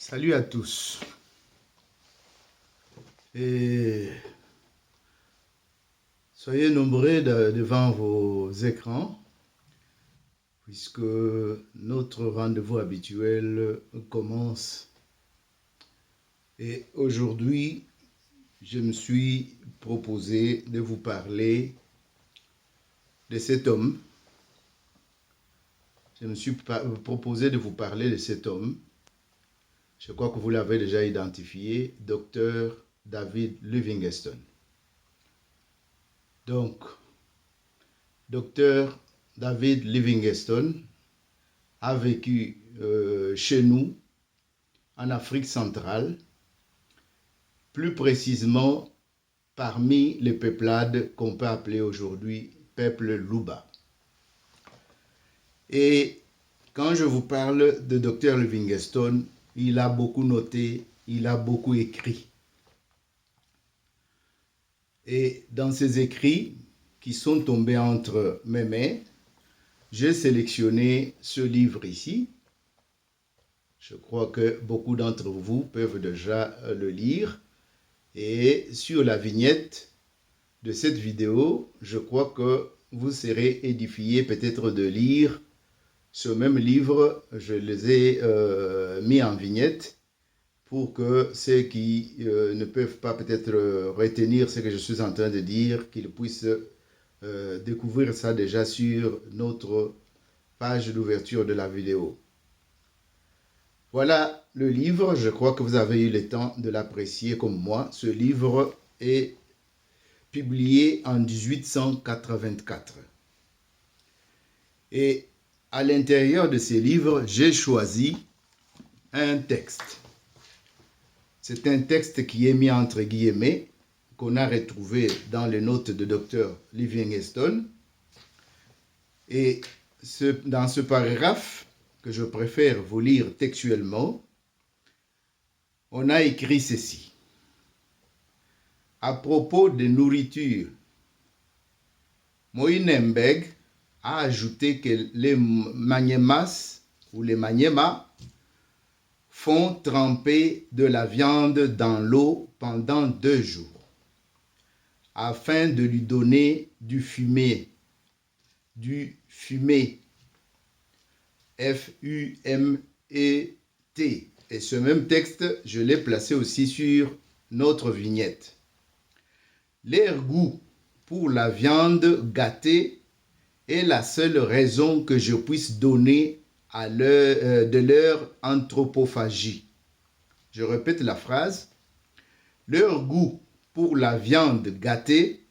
Salut à tous. Et soyez nombreux devant vos écrans, puisque notre rendez-vous habituel commence. Et aujourd'hui, je me suis proposé de vous parler de cet homme. Je me suis proposé de vous parler de cet homme. Je crois que vous l'avez déjà identifié, Dr. David Livingstone. Donc, Dr. David Livingstone a vécu chez nous, en Afrique centrale, plus précisément parmi les peuplades qu'on peut appeler aujourd'hui peuple Luba. Et quand je vous parle de Dr. Livingstone, il a beaucoup noté, il a beaucoup écrit. Et dans ces écrits qui sont tombés entre mes mains, j'ai sélectionné ce livre ici. Je crois que beaucoup d'entre vous peuvent déjà le lire. Et sur la vignette de cette vidéo, je crois que vous serez édifiés peut-être de lire ce même livre. Je les ai mis en vignette pour que ceux qui ne peuvent pas peut-être retenir ce que je suis en train de dire, qu'ils puissent découvrir ça déjà sur notre page d'ouverture de la vidéo. Voilà le livre, je crois que vous avez eu le temps de l'apprécier comme moi. Ce livre est publié en 1884. Et à l'intérieur de ce livre, j'ai choisi un texte. C'est un texte qui est mis entre guillemets, qu'on a retrouvé dans les notes de Dr. Livingstone. Et dans ce paragraphe, que je préfère vous lire textuellement, on a écrit ceci. À propos de nourriture, Moïnembeg a ajouté que les Manyemas ou les Manyema font tremper de la viande dans l'eau pendant 2 jours, afin de lui donner du fumet. F-U-M-E-T. Et ce même texte, je l'ai placé aussi sur notre vignette. Leur goût pour la viande gâtée est la seule raison que je puisse donner de leur anthropophagie. Je répète la phrase. Leur goût pour la viande gâtée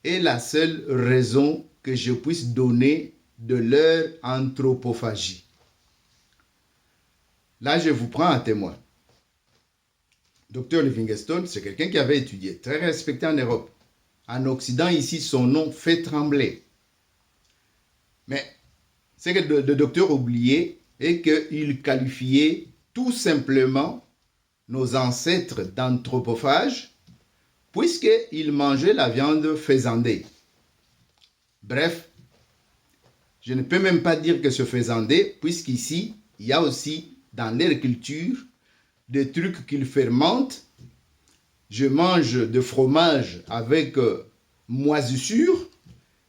est la seule raison que je puisse donner de leur anthropophagie. Là, je vous prends à témoin. Dr. Livingstone, c'est quelqu'un qui avait étudié, très respecté en Europe. En Occident, ici, son nom fait trembler. Mais ce que le docteur oubliait est qu'il qualifiait tout simplement nos ancêtres d'anthropophages puisqu'ils mangeaient la viande faisandée. Bref, je ne peux même pas dire que ce faisandé, puisqu'ici, il y a aussi dans leur culture des trucs qu'ils fermentent. Je mange de fromage avec moisissure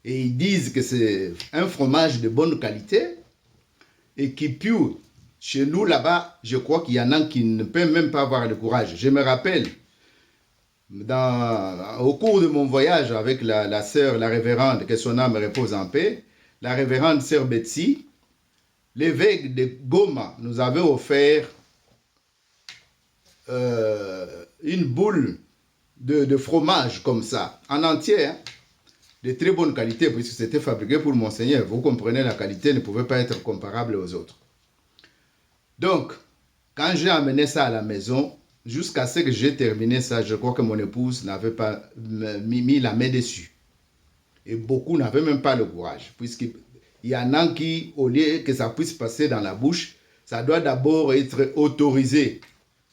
et ils disent que c'est un fromage de bonne qualité et qui pue. Chez nous, là-bas, je crois qu'il y en a qui ne peuvent même pas avoir le courage. Je me rappelle, au cours de mon voyage avec la sœur, la révérende, que son âme repose en paix, la révérende sœur Betsy, l'évêque de Goma nous avait offert une boule de fromage comme ça, en entier, hein, de très bonne qualité, puisque c'était fabriqué pour Monseigneur. Vous comprenez, la qualité ne pouvait pas être comparable aux autres. Donc, quand j'ai amené ça à la maison, jusqu'à ce que j'ai terminé ça, je crois que mon épouse n'avait pas mis la main dessus. Et beaucoup n'avaient même pas le courage, puisqu'il y en a qui, au lieu que ça puisse passer dans la bouche, ça doit d'abord être autorisé.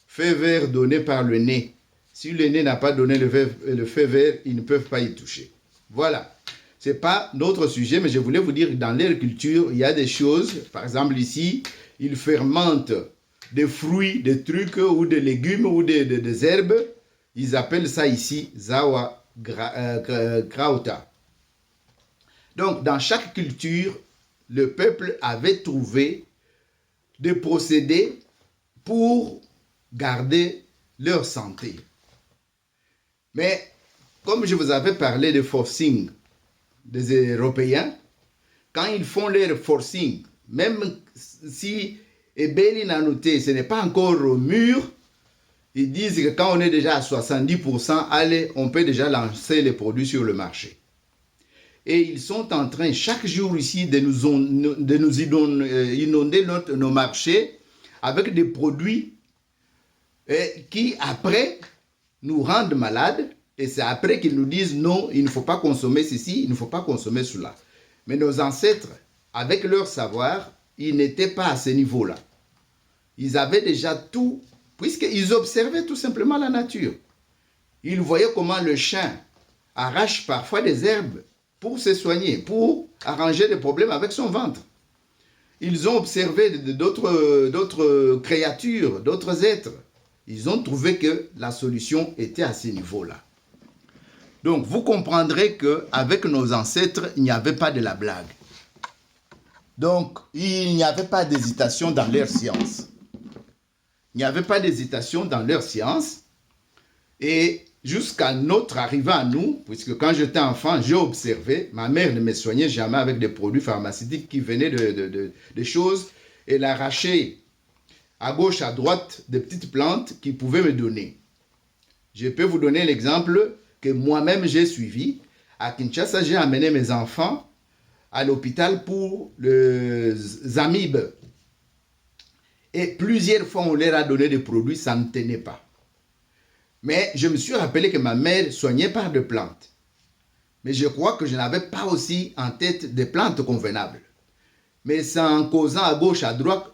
Feu vert donné par le nez. Si le nez n'a pas donné le feu vert, ils ne peuvent pas y toucher. Voilà. Ce n'est pas notre sujet, mais je voulais vous dire que dans leur culture, il y a des choses, par exemple ici, ils fermentent des fruits, des trucs ou des légumes ou des herbes. Ils appellent ça ici Zawa Krauta. Donc, dans chaque culture, le peuple avait trouvé des procédés pour garder leur santé. Mais, comme je vous avais parlé de forcing des Européens, quand ils font leur forcing, même si Ebeli n'a noté, ce n'est pas encore au mur, ils disent que quand on est déjà à 70%, allez, on peut déjà lancer les produits sur le marché. Et ils sont en train, chaque jour ici, de nous inonder nos marchés avec des produits qui, après, nous rendent malades. Et c'est après qu'ils nous disent non, il ne faut pas consommer ceci, il ne faut pas consommer cela. Mais nos ancêtres, avec leur savoir, ils n'étaient pas à ce niveau-là. Ils avaient déjà tout, puisqu'ils observaient tout simplement la nature. Ils voyaient comment le chien arrache parfois des herbes pour se soigner, pour arranger des problèmes avec son ventre. Ils ont observé d'autres créatures, d'autres êtres. Ils ont trouvé que la solution était à ce niveau-là. Donc, vous comprendrez qu'avec nos ancêtres, il n'y avait pas de la blague. Donc, il n'y avait pas d'hésitation dans leur science. Il n'y avait pas d'hésitation dans leur science. Et jusqu'à notre arrivée à nous, puisque quand j'étais enfant, j'ai observé, ma mère ne me soignait jamais avec des produits pharmaceutiques qui venaient de choses. Elle arrachait à gauche, à droite, des petites plantes qu'ils pouvaient me donner. Je peux vous donner l'exemple que moi-même j'ai suivi. À Kinshasa, j'ai amené mes enfants à l'hôpital pour les amibes. Et plusieurs fois, on leur a donné des produits, ça ne tenait pas. Mais je me suis rappelé que ma mère soignait par des plantes. Mais je crois que je n'avais pas aussi en tête des plantes convenables. Mais c'est en causant à gauche, à droite,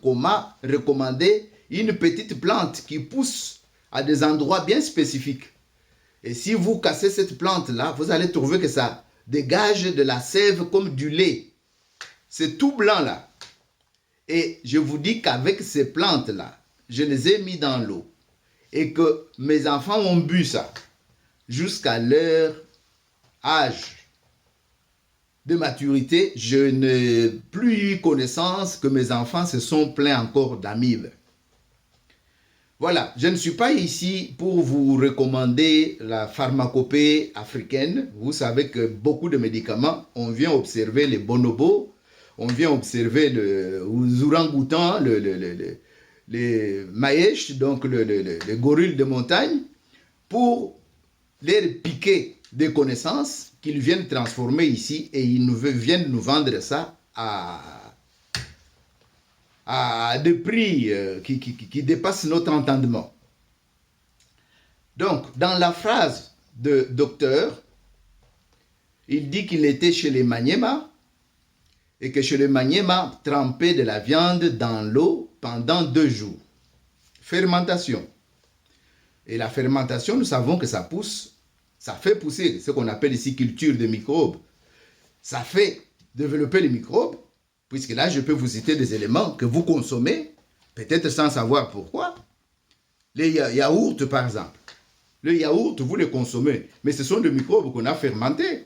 qu'on m'a recommandé une petite plante qui pousse à des endroits bien spécifiques. Et si vous cassez cette plante-là, vous allez trouver que ça dégage de la sève comme du lait. C'est tout blanc là. Et je vous dis qu'avec ces plantes-là, je les ai mis dans l'eau. Et que mes enfants ont bu ça jusqu'à leur âge de maturité. Je n'ai plus eu connaissance que mes enfants se sont plaints encore d'amibes. Voilà, je ne suis pas ici pour vous recommander la pharmacopée africaine. Vous savez que beaucoup de médicaments, on vient observer les bonobos, on vient observer le orang-outan, les maïeches, donc les gorilles de montagne, pour les piquer des connaissances qu'ils viennent transformer ici et ils viennent nous vendre ça à des prix qui dépassent notre entendement. Donc, dans la phrase de docteur, il dit qu'il était chez les Maniema et que chez les Maniema trempait de la viande dans l'eau pendant 2 jours. Fermentation. Et la fermentation, nous savons que ça pousse, ça fait pousser ce qu'on appelle ici culture de microbes. Ça fait développer les microbes. Puisque là, je peux vous citer des éléments que vous consommez, peut-être sans savoir pourquoi. Les yaourts, par exemple. Le yaourt, vous le consommez, mais ce sont des microbes qu'on a fermentés.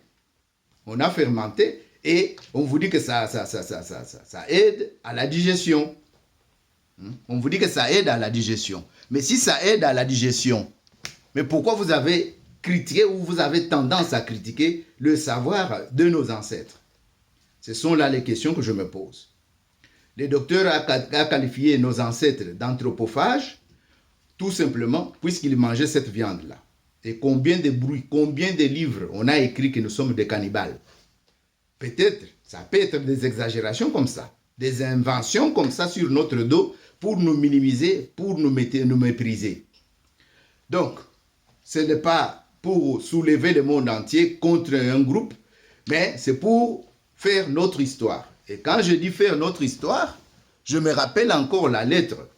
On a fermenté et on vous dit que ça aide à la digestion. On vous dit que ça aide à la digestion. Mais si ça aide à la digestion, mais pourquoi vous avez critiqué ou vous avez tendance à critiquer le savoir de nos ancêtres? Ce sont là les questions que je me pose. Le docteur a qualifié nos ancêtres d'anthropophages, tout simplement puisqu'ils mangeaient cette viande-là. Et combien de bruits, combien de livres on a écrit que nous sommes des cannibales. Peut-être, ça peut être des exagérations comme ça, des inventions comme ça sur notre dos pour nous minimiser, pour nous mépriser. Donc, ce n'est pas pour soulever le monde entier contre un groupe, mais c'est pour faire notre histoire. Et quand je dis faire notre histoire, je me rappelle encore la lettre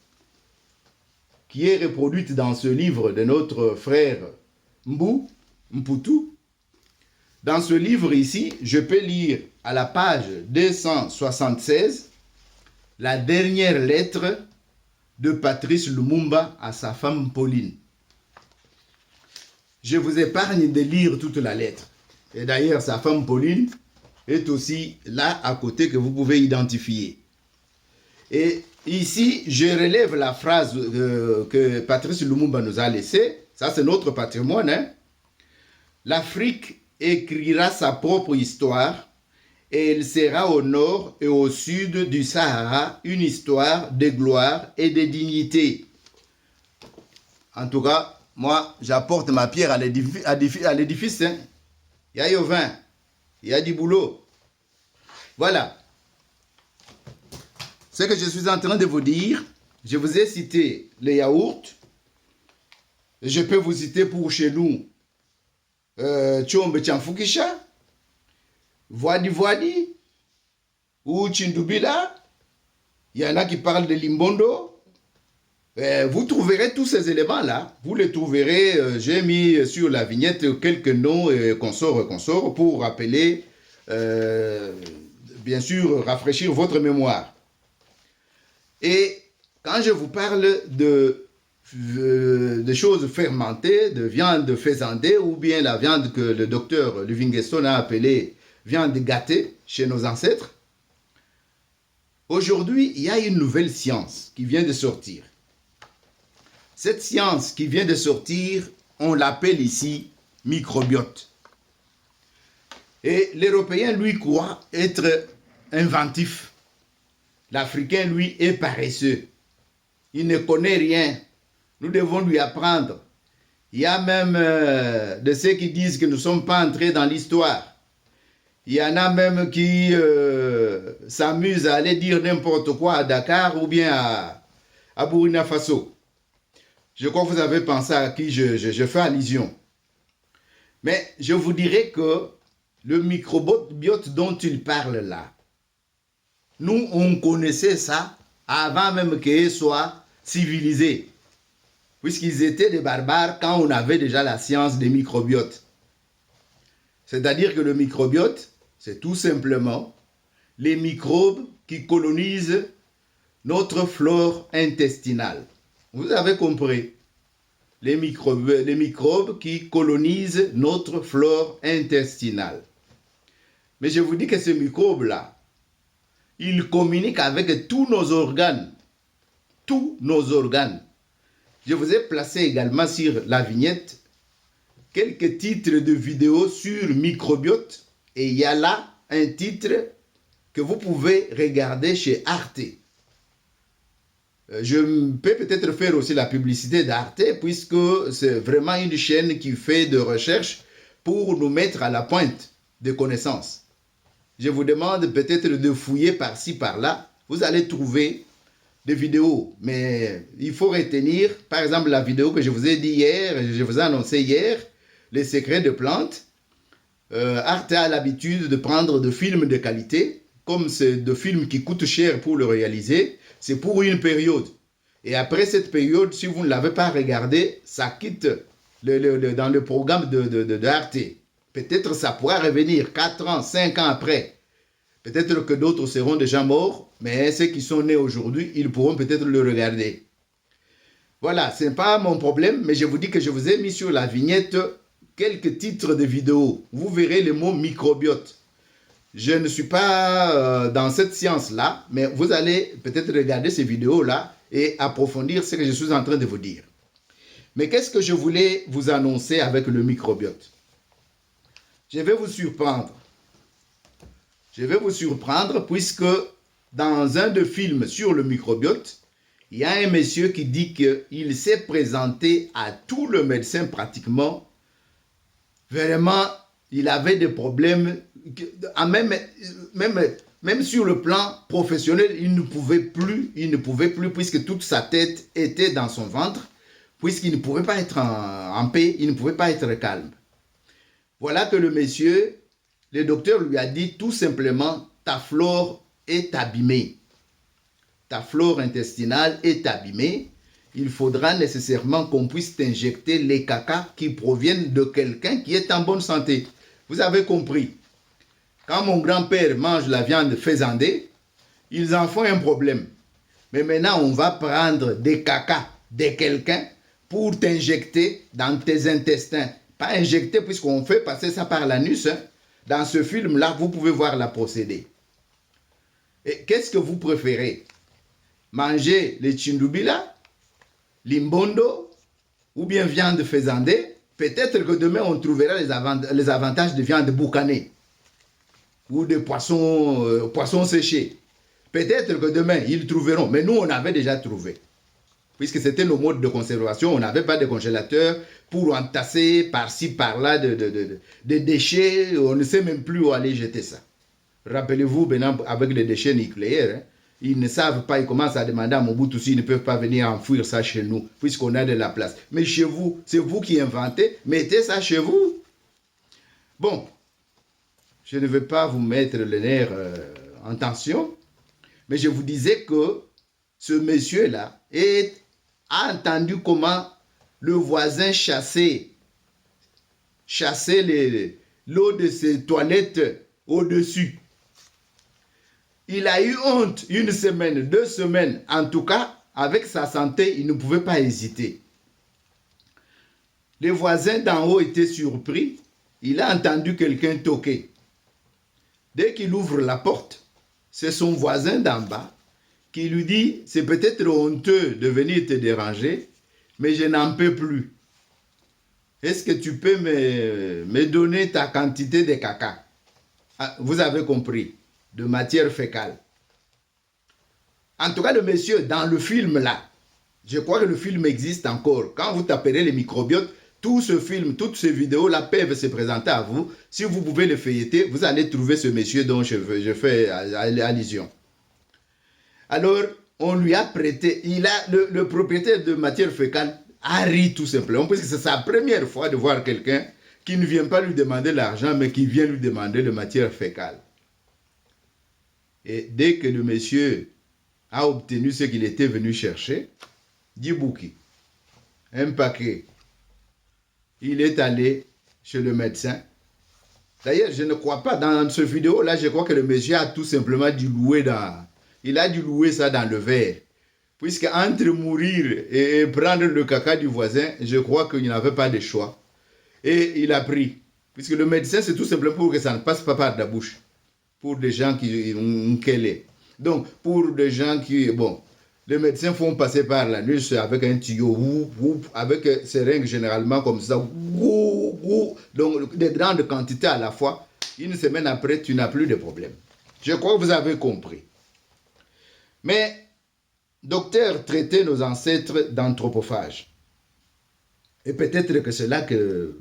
qui est reproduite dans ce livre de notre frère Mputu. Dans ce livre ici, je peux lire à la page 276 la dernière lettre de Patrice Lumumba à sa femme Pauline. Je vous épargne de lire toute la lettre. Et d'ailleurs, sa femme Pauline est aussi là à côté que vous pouvez identifier. Et ici, je relève la phrase que Patrice Lumumba nous a laissée. Ça, c'est notre patrimoine. Hein? L'Afrique écrira sa propre histoire et elle sera au nord et au sud du Sahara une histoire de gloire et de dignité. En tout cas, moi, j'apporte ma pierre à l'édifice. Hein. Il y a au vin, il y a du boulot. Voilà. Ce que je suis en train de vous dire, je vous ai cité les yaourts. Je peux vous citer pour chez nous Tchombe Tchamfukisha, Voadi Voadi ou Chindubila. Il y en a qui parlent de Limbondo. Vous trouverez tous ces éléments-là. Vous les trouverez. J'ai mis sur la vignette quelques noms consorts pour rappeler, bien sûr, rafraîchir votre mémoire. Et quand je vous parle de choses fermentées, de viande faisandée ou bien la viande que le docteur Livingstone a appelée viande gâtée chez nos ancêtres, aujourd'hui, il y a une nouvelle science qui vient de sortir. Cette science qui vient de sortir, on l'appelle ici microbiote. Et l'Européen, lui, croit être inventif. L'Africain, lui, est paresseux. Il ne connaît rien. Nous devons lui apprendre. Il y a même de ceux qui disent que nous ne sommes pas entrés dans l'histoire. Il y en a même qui s'amusent à aller dire n'importe quoi à Dakar ou bien à Burkina Faso. Je crois que vous avez pensé à qui je fais allusion. Mais je vous dirais que le microbiote dont il parle là, nous, on connaissait ça avant même qu'ils soient civilisés. Puisqu'ils étaient des barbares quand on avait déjà la science des microbiotes. C'est-à-dire que le microbiote, c'est tout simplement les microbes qui colonisent notre flore intestinale. Vous avez compris. Les microbes qui colonisent notre flore intestinale. Mais je vous dis que ces microbes-là, ils communiquent avec tous nos organes. Tous nos organes. Je vous ai placé également sur la vignette quelques titres de vidéos sur microbiote. Et il y a là un titre que vous pouvez regarder chez Arte. Je peux peut-être faire aussi la publicité d'Arte puisque c'est vraiment une chaîne qui fait de recherche pour nous mettre à la pointe des connaissances. Je vous demande peut-être de fouiller par-ci, par-là. Vous allez trouver des vidéos, mais il faut retenir, par exemple, la vidéo que je vous ai dit hier, je vous ai annoncé hier, les secrets de plantes. Arte a l'habitude de prendre des films de qualité, comme c'est des films qui coûtent cher pour le réaliser. C'est pour une période. Et après cette période, si vous ne l'avez pas regardé, ça quitte dans le programme de Arte. Peut-être ça pourra revenir 4 ans, 5 ans après. Peut-être que d'autres seront déjà morts, mais ceux qui sont nés aujourd'hui, ils pourront peut-être le regarder. Voilà, ce n'est pas mon problème, mais je vous dis que je vous ai mis sur la vignette quelques titres de vidéos. Vous verrez le mot microbiote. Je ne suis pas dans cette science-là, mais vous allez peut-être regarder ces vidéos-là et approfondir ce que je suis en train de vous dire. Mais qu'est-ce que je voulais vous annoncer avec le microbiote? Je vais vous surprendre. Je vais vous surprendre puisque dans un des films sur le microbiote, il y a un monsieur qui dit qu'il s'est présenté à tous les médecins pratiquement. Vraiment, il avait des problèmes. Même sur le plan professionnel, il ne pouvait plus puisque toute sa tête était dans son ventre, puisqu'il ne pouvait pas être en paix, il ne pouvait pas être calme. Voilà que le monsieur, le docteur lui a dit tout simplement, ta flore est abîmée. Ta flore intestinale est abîmée. Il faudra nécessairement qu'on puisse t'injecter les cacas qui proviennent de quelqu'un qui est en bonne santé. Vous avez compris. Quand mon grand-père mange la viande faisandée, ils en font un problème. Mais maintenant, on va prendre des caca de quelqu'un pour t'injecter dans tes intestins. Pas injecter, puisqu'on fait passer ça par l'anus. Hein. Dans ce film-là, vous pouvez voir la procédé. Et qu'est-ce que vous préférez? Manger les chindubila, l'imbondo, ou bien viande faisandée? Peut-être que demain, on trouvera les avantages de viande boucanée ou de poissons séchés. Peut-être que demain, ils trouveront. Mais nous, on avait déjà trouvé. Puisque c'était nos modes de conservation, on n'avait pas de congélateur pour entasser par-ci, par-là de déchets. On ne sait même plus où aller jeter ça. Rappelez-vous, maintenant, avec les déchets nucléaires, hein, ils ne savent pas, ils commencent à demander à Mobutu s'ils ne peuvent pas venir enfouir ça chez nous, puisqu'on a de la place. Mais chez vous, c'est vous qui inventez, mettez ça chez vous. Bon, je ne vais pas vous mettre le nerf en tension, mais je vous disais que ce monsieur-là a entendu comment le voisin chassait l'eau de ses toilettes au-dessus. Il a eu honte 1 semaine, 2 semaines. En tout cas, avec sa santé, il ne pouvait pas hésiter. Les voisins d'en haut étaient surpris. Il a entendu quelqu'un toquer. Dès qu'il ouvre la porte, c'est son voisin d'en bas qui lui dit, c'est peut-être honteux de venir te déranger, mais je n'en peux plus. Est-ce que tu peux me donner ta quantité de caca? Ah, vous avez compris. De matière fécale. En tout cas, le monsieur, dans le film là, je crois que le film existe encore. Quand vous taperez les microbiotes, tout ce film, toutes ces vidéos là peuvent se présenter à vous. Si vous pouvez le feuilleter, vous allez trouver ce monsieur dont je fais allusion. Alors, on lui a prêté, le propriétaire de matière fécale a ri tout simplement, parce que c'est sa première fois de voir quelqu'un qui ne vient pas lui demander l'argent, mais qui vient lui demander de matière fécale. Et dès que le monsieur a obtenu ce qu'il était venu chercher, Djibouki, un paquet, il est allé chez le médecin. D'ailleurs, je ne crois pas, dans ce vidéo-là, je crois que le monsieur a tout simplement dû louer ça dans le verre. Puisque entre mourir et prendre le caca du voisin, je crois qu'il n'avait pas de choix. Et il a pris. Puisque le médecin, c'est tout simplement pour que ça ne passe pas par la bouche. Pour des gens qui ont qu'elle. Donc, pour des gens qui... Bon, les médecins font passer par l'anus avec un tuyau, avec seringue généralement comme ça. Donc, des grandes quantités à la fois. 1 semaine après, tu n'as plus de problème. Je crois que vous avez compris. Mais, docteur traitait nos ancêtres d'anthropophages. Et peut-être que c'est là que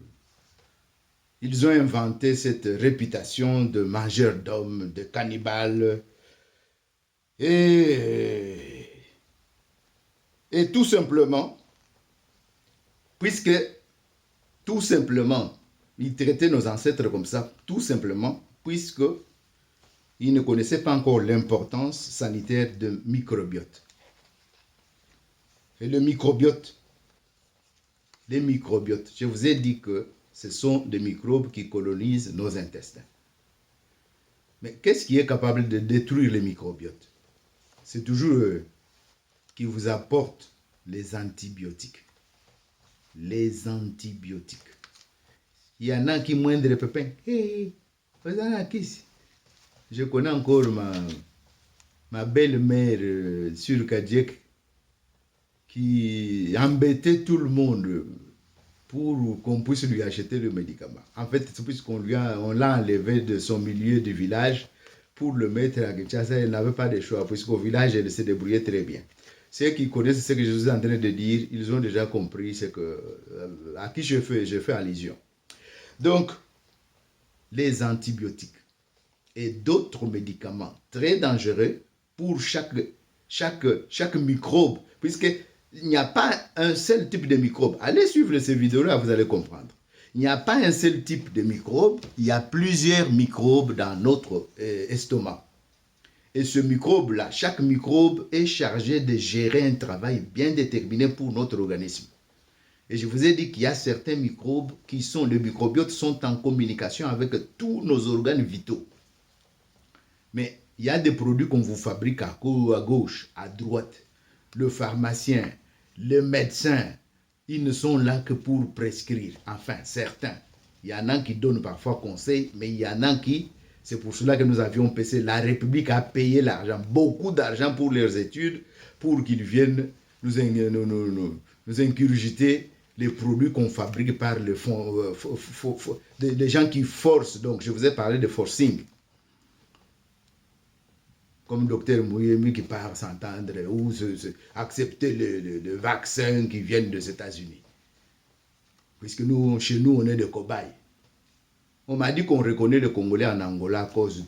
ils ont inventé cette réputation de mangeurs d'hommes, de cannibales. Et tout simplement, puisque tout simplement, ils traitaient nos ancêtres comme ça, tout simplement, puisque ils ne connaissaient pas encore l'importance sanitaire de microbiote. Et les microbiotes, je vous ai dit que ce sont des microbes qui colonisent nos intestins. Mais qu'est-ce qui est capable de détruire les microbiotes? C'est toujours eux qui vous apportent les antibiotiques. Les antibiotiques. Il y en a qui moindre pépin. Hey, je connais encore ma belle-mère sur Kadjek qui embêtait tout le monde pour qu'on puisse lui acheter le médicament. En fait, c'est puisqu'on l'a enlevé de son milieu de village pour le mettre à Kinshasa, elle n'avait pas de choix, puisqu'au village, elle se débrouillait très bien. Ceux qui connaissent ce que je suis en train de dire, ils ont déjà compris ce que, à qui je fais allusion. Donc, les antibiotiques et d'autres médicaments très dangereux pour chaque microbe, puisqu'il n'y a pas un seul type de microbe. Allez suivre ces vidéos-là, vous allez comprendre. Il n'y a pas un seul type de microbe, il y a plusieurs microbes dans notre estomac. Et ce microbe-là, chaque microbe est chargé de gérer un travail bien déterminé pour notre organisme. Et je vous ai dit qu'il y a certains microbes les microbiotes sont en communication avec tous nos organes vitaux. Mais il y a des produits qu'on vous fabrique à gauche, à droite. Le pharmacien, le médecin, ils ne sont là que pour prescrire. Enfin, certains. Il y en a qui donnent parfois conseil, mais il y en a qui, c'est pour cela que nous avions PC. La République a payé l'argent, beaucoup d'argent pour leurs études, pour qu'ils viennent nous incurgiter les produits qu'on fabrique par le fond, des gens qui forcent. Donc, je vous ai parlé de forcing. Comme docteur Mouyemi qui part s'entendre, ou accepter le vaccin qui vient des États-Unis. Puisque nous, chez nous, on est des cobayes. On m'a dit qu'on reconnaît les Congolais en Angola à cause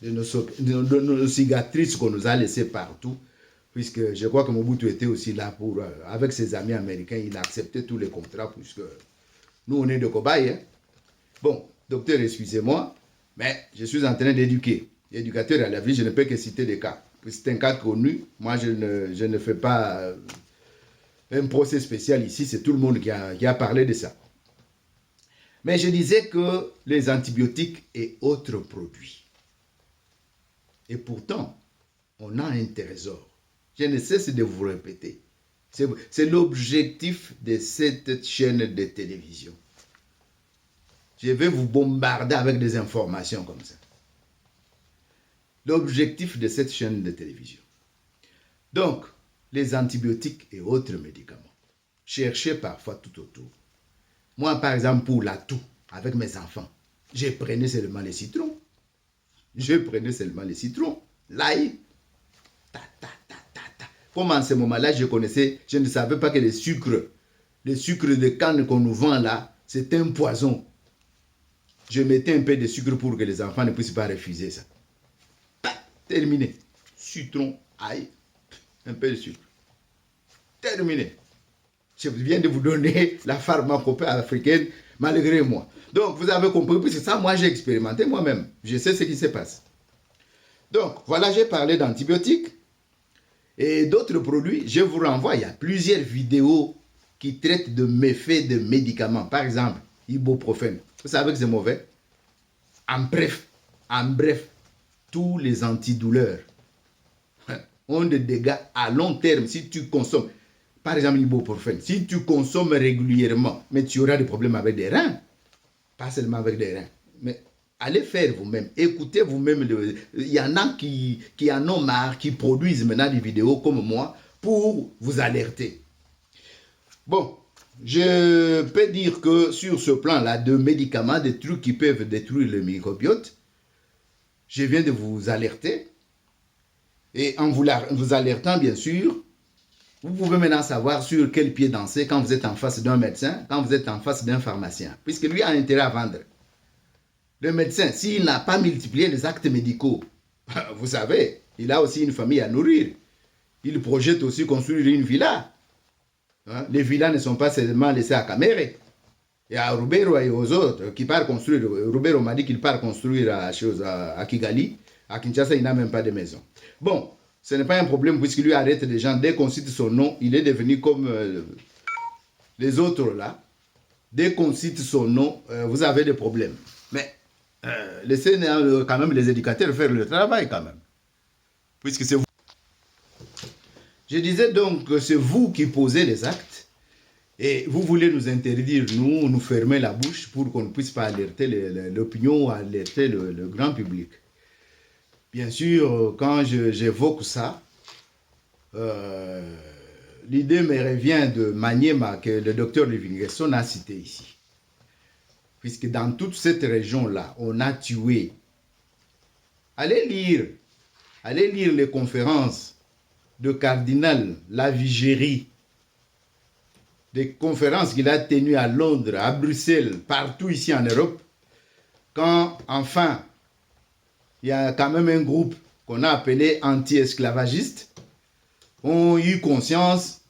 de nos cicatrices qu'on nous a laissées partout. Puisque je crois que Mobutu était aussi là pour, avec ses amis américains, il a accepté tous les contrats, puisque nous, on est des cobayes. Hein? Bon, docteur, excusez-moi, mais je suis en train d'éduquer. Éducateur à la vie, je ne peux que citer des cas. C'est un cas connu. Moi, je ne fais pas un procès spécial ici. C'est tout le monde qui a parlé de ça. Mais je disais que les antibiotiques et autres produits. Et pourtant, on a un trésor. Je ne cesse de vous répéter. C'est l'objectif de cette chaîne de télévision. Je vais vous bombarder avec des informations comme ça. L'objectif de cette chaîne de télévision. Donc, les antibiotiques et autres médicaments. Cherchez parfois tout autour. Moi, par exemple, pour la toux, avec mes enfants, je prenais seulement les citrons. L'ail. Comme en ce moment-là, je ne savais pas que le sucre de canne qu'on nous vend là, c'est un poison. Je mettais un peu de sucre pour que les enfants ne puissent pas refuser ça. Terminé. Citron, ail, un peu de sucre. Terminé. Je viens de vous donner la pharmacopée africaine malgré moi. Donc, vous avez compris, puisque ça, moi, j'ai expérimenté moi-même. Je sais ce qui se passe. Donc, voilà, j'ai parlé d'antibiotiques et d'autres produits. Je vous renvoie, il y a plusieurs vidéos qui traitent de méfaits de médicaments. Par exemple, ibuprofène. Vous savez que c'est mauvais. En bref, tous les antidouleurs ont des dégâts à long terme si tu consommes. Par exemple, l'ibuprofène. Si tu consommes régulièrement, mais tu auras des problèmes avec des reins. Pas seulement avec des reins. Mais allez faire vous-même. Écoutez vous-même. Il y en a qui en ont marre, qui produisent maintenant des vidéos comme moi pour vous alerter. Bon, je peux dire que sur ce plan-là, de médicaments, des trucs qui peuvent détruire le microbiote, je viens de vous alerter. Et en vous alertant, bien sûr, vous pouvez maintenant savoir sur quel pied danser quand vous êtes en face d'un médecin, quand vous êtes en face d'un pharmacien. Puisque lui a intérêt à vendre. Le médecin, s'il n'a pas multiplié les actes médicaux, vous savez, il a aussi une famille à nourrir. Il projette aussi construire une villa. Hein? Les villas ne sont pas seulement laissées à Caméré. Et à Rubero et aux autres qui partent construire. Rubero m'a dit qu'il part construire à Kigali. À Kinshasa, il n'a même pas de maison. Bon, ce n'est pas un problème puisqu'il lui arrête des gens. Dès qu'on cite son nom, il est devenu comme les autres là. Dès qu'on cite son nom, vous avez des problèmes. Mais laissez quand même les éducateurs faire le travail quand même. Puisque c'est vous. Je disais donc que c'est vous qui posez les actes. Et vous voulez nous interdire, nous fermer la bouche pour qu'on ne puisse pas alerter l'opinion, alerter le grand public. Bien sûr, quand j'évoque ça, l'idée me revient de Maniema que le docteur Livingstone a cité ici. Puisque dans toute cette région-là, on a tué. Allez lire les conférences de cardinal Lavigérie, des conférences qu'il a tenues à Londres, à Bruxelles, partout ici en Europe, quand enfin, il y a quand même un groupe qu'on a appelé anti-esclavagistes, ont eu conscience,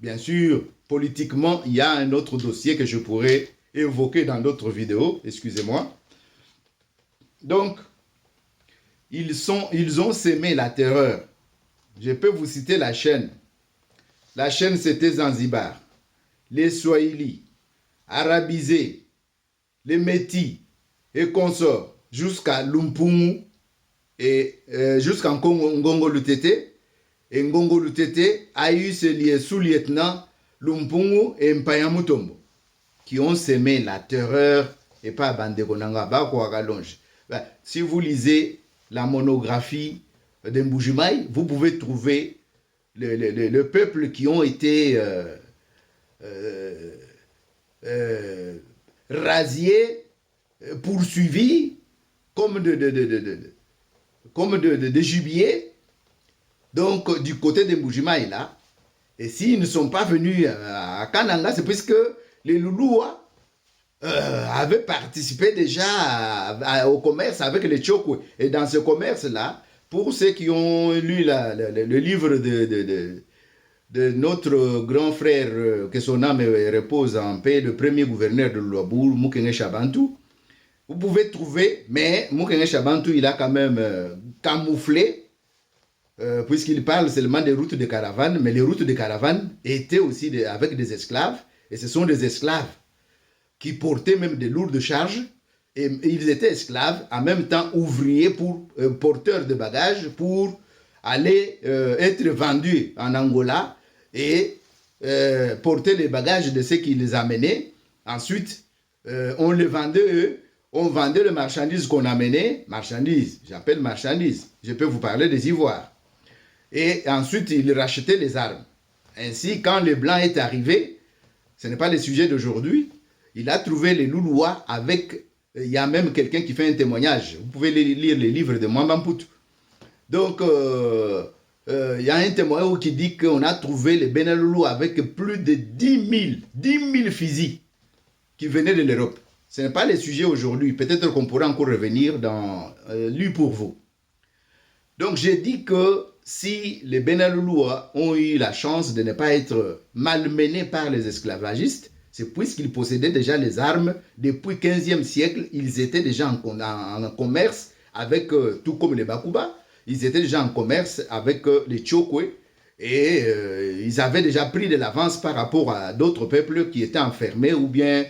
bien sûr, politiquement, il y a un autre dossier que je pourrais évoquer dans d'autres vidéos, excusez-moi. Donc, ils ont sémé la terreur. Je peux vous citer la chaîne. La chaîne, c'était Zanzibar. Les Swahili, Arabisés, les Métis et consorts, jusqu'à Lumpumu et jusqu'en Ngongo Lutete. Et Ngongo Lutete a eu ses sous-lieutenants Lumpungu et Mpayamutombo qui ont semé la terreur et pas Bandekonanga Bakouagalonge. Si vous lisez la monographie de Mbujimaï, vous pouvez trouver le peuple qui ont été rasiés, poursuivis comme de gibier. Donc, du côté de Mbujimaï, là, et s'ils ne sont pas venus à Kananga, c'est puisque les Loulous avaient participé déjà au commerce avec les Tchokwe. Et dans ce commerce-là, pour ceux qui ont lu le livre de notre grand frère, que son âme repose en paix, le premier gouverneur de l'Ouabour, Mukenge Chabantou, vous pouvez trouver, mais Mukenge Chabantou, il a quand même camouflé, puisqu'il parle seulement des routes de caravane, mais les routes de caravane étaient aussi avec des esclaves, et ce sont des esclaves qui portaient même des lourdes charges, et ils étaient esclaves, en même temps ouvriers, porteurs de bagages, pour aller être vendus en Angola, et porter les bagages de ceux qui les amenaient. Ensuite, on les vendait eux, on vendait les marchandises qu'on amenait, marchandises, j'appelle marchandises, je peux vous parler des ivoires. Et ensuite, ils rachetaient les armes. Ainsi, quand les Blancs est arrivé, ce n'est pas le sujet d'aujourd'hui, il a trouvé les Loulois avec, il y a même quelqu'un qui fait un témoignage, vous pouvez lire les livres de Mwambamputu. Donc, il y a un témoin qui dit qu'on a trouvé les Benaloulous avec plus de 10 000 fusils qui venaient de l'Europe. Ce n'est pas le sujet aujourd'hui. Peut-être qu'on pourra encore revenir dans lui pour vous. Donc, j'ai dit que si les Benaloulous ont eu la chance de ne pas être malmenés par les esclavagistes, c'est puisqu'ils possédaient déjà les armes. Depuis le 15e siècle, ils étaient déjà en commerce avec, tout comme les Bakuba, ils étaient déjà en commerce avec les Tchokwe et ils avaient déjà pris de l'avance par rapport à d'autres peuples qui étaient enfermés ou bien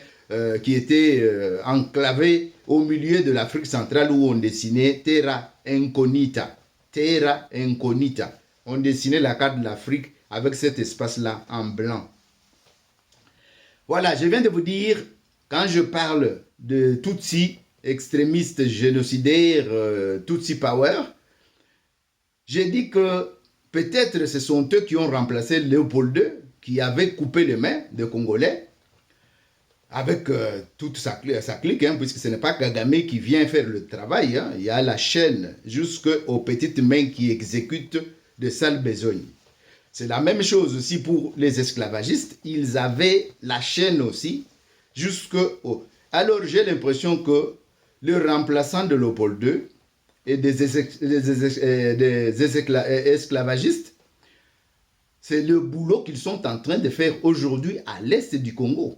qui étaient enclavés au milieu de l'Afrique centrale où on dessinait Terra Incognita. Terra Incognita. On dessinait la carte de l'Afrique avec cet espace-là en blanc. Voilà, je viens de vous dire, quand je parle de Tutsi, extrémistes génocidaires, Tutsi Power, j'ai dit que peut-être ce sont eux qui ont remplacé Léopold II, qui avait coupé les mains des Congolais, avec toute sa clique, hein, puisque ce n'est pas Kagame qui vient faire le travail, hein. Il y a la chaîne jusqu'aux petites mains qui exécutent de sales besognes. C'est la même chose aussi pour les esclavagistes, ils avaient la chaîne aussi, jusqu'au... Alors j'ai l'impression que le remplaçant de Léopold II et des esclavagistes, c'est le boulot qu'ils sont en train de faire aujourd'hui à l'est du Congo.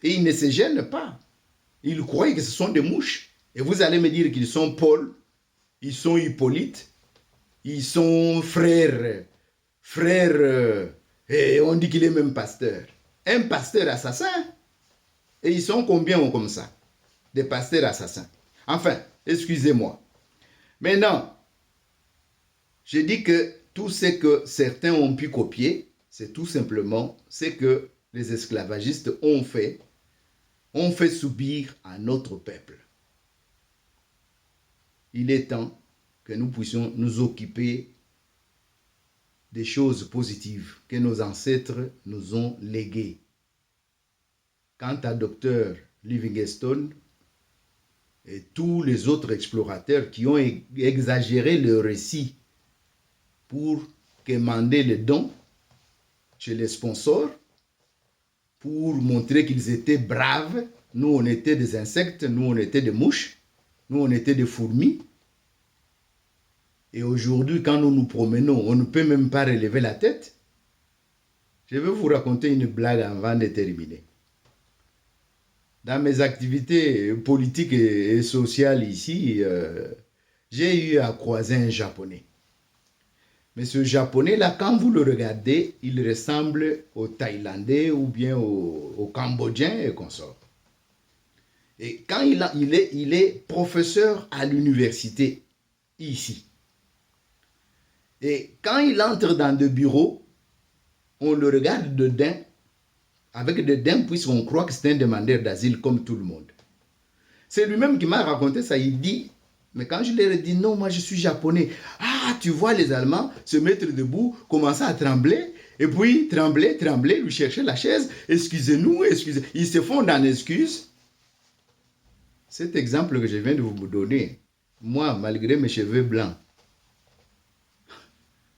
Et ils ne se gênent pas. Ils croient que ce sont des mouches. Et vous allez me dire qu'ils sont Paul, ils sont Hippolyte, ils sont frères, et on dit qu'il est même pasteur. Un pasteur assassin. Et ils sont combien comme ça? Des pasteurs assassins. Enfin, excusez-moi. Maintenant, je dis que tout ce que certains ont pu copier, c'est tout simplement ce que les esclavagistes ont fait subir à notre peuple. Il est temps que nous puissions nous occuper des choses positives que nos ancêtres nous ont léguées. Quant à Dr. Livingstone et tous les autres explorateurs qui ont exagéré le récit pour quémander les dons chez les sponsors, pour montrer qu'ils étaient braves, nous on était des insectes, nous on était des mouches, nous on était des fourmis. Et aujourd'hui, quand nous nous promenons, on ne peut même pas relever la tête. Je vais vous raconter une blague avant de terminer. Dans mes activités politiques et sociales ici, j'ai eu à croiser un Japonais. Mais ce Japonais-là, quand vous le regardez, il ressemble au Thaïlandais ou bien au Cambodgien et consort. Et quand il est professeur à l'université, ici. Et quand il entre dans des bureaux, on le regarde dedans, avec dédain, puisqu'on croit que c'est un demandeur d'asile comme tout le monde. C'est lui-même qui m'a raconté ça. Il dit, mais quand je leur ai dit, non, moi je suis japonais. Ah, tu vois les Allemands se mettre debout, commencer à trembler, et puis trembler, lui chercher la chaise. Excusez-nous, excusez. Ils se font dans l'excuse. Cet exemple que je viens de vous donner, moi, malgré mes cheveux blancs,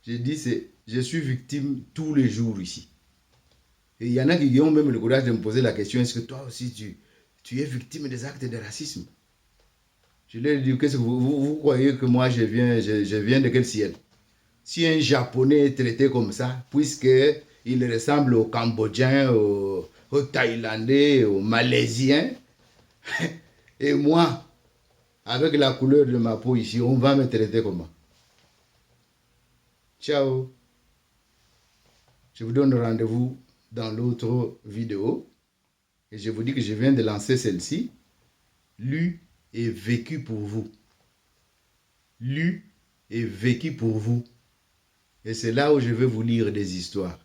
je dis, je suis victime tous les jours ici. Et il y en a qui ont même le courage de me poser la question, est-ce que toi aussi tu es victime des actes de racisme? Je leur dis, qu'est-ce que vous croyez que moi je viens de quel ciel? Si un Japonais est traité comme ça, puisqu'il ressemble aux Cambodgiens, aux Thaïlandais, aux Malaisiens, et moi, avec la couleur de ma peau ici, on va me traiter comment? Ciao. Je vous donne rendez-vous dans l'autre vidéo. Et je vous dis que je viens de lancer celle-ci. Lu et vécu pour vous. Lu et vécu pour vous. Et c'est là où je vais vous lire des histoires.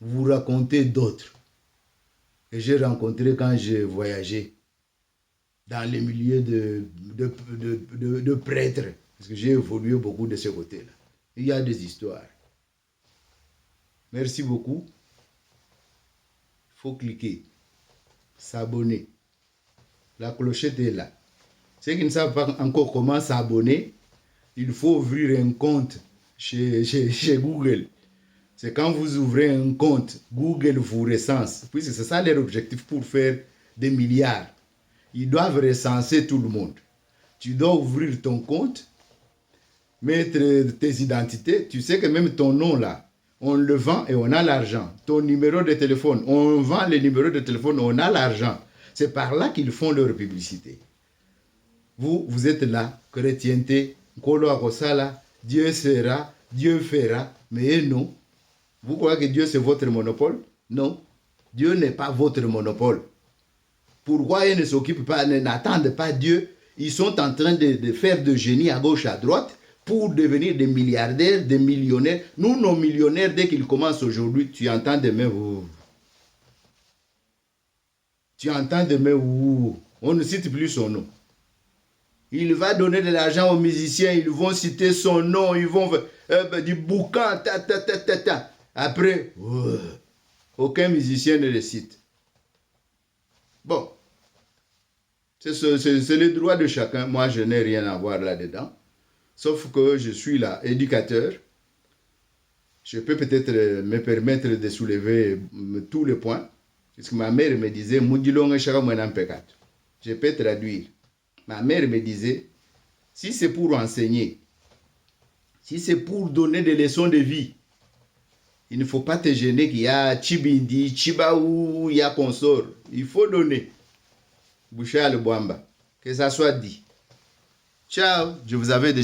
Vous raconter d'autres que j'ai rencontrées quand j'ai voyagé dans les milieux de prêtres. Parce que j'ai évolué beaucoup de ce côté-là. Il y a des histoires. Merci beaucoup. Il faut cliquer. S'abonner. La clochette est là. Ceux qui ne savent pas encore comment s'abonner, il faut ouvrir un compte chez Google. C'est quand vous ouvrez un compte, Google vous recense. Puisque c'est ça leur objectif pour faire des milliards. Ils doivent recenser tout le monde. Tu dois ouvrir ton compte, mettre tes identités. Tu sais que même ton nom là, on le vend et on a l'argent. Ton numéro de téléphone, on vend les numéros de téléphone, on a l'argent. C'est par là qu'ils font leur publicité. Vous êtes là, chrétienté, Kolo Akosala, Dieu sera, Dieu fera, mais non. Vous croyez que Dieu c'est votre monopole? Non. Dieu n'est pas votre monopole. Pourquoi ils ne s'occupent pas, n'attendent pas Dieu? Ils sont en train de faire de génie à gauche, à droite, pour devenir des milliardaires, des millionnaires. Nous, nos millionnaires, dès qu'ils commencent aujourd'hui, tu entends demain, tu entends demain, on ne cite plus son nom. Il va donner de l'argent aux musiciens, ils vont citer son nom, ils vont du boucan, ta. Après, aucun musicien ne le cite. Bon, c'est le droit de chacun. Moi, je n'ai rien à voir là-dedans. Sauf que je suis là, éducateur. Je peux peut-être me permettre de soulever tous les points. Parce que ma mère me disait, je peux traduire. Ma mère me disait, si c'est pour enseigner, si c'est pour donner des leçons de vie, il ne faut pas te gêner qu'il y a Chibindi, Chibaou, il y a consort. Il faut donner. Bouchal Bouamba. Que ça soit dit. Ciao. Je vous avais déjà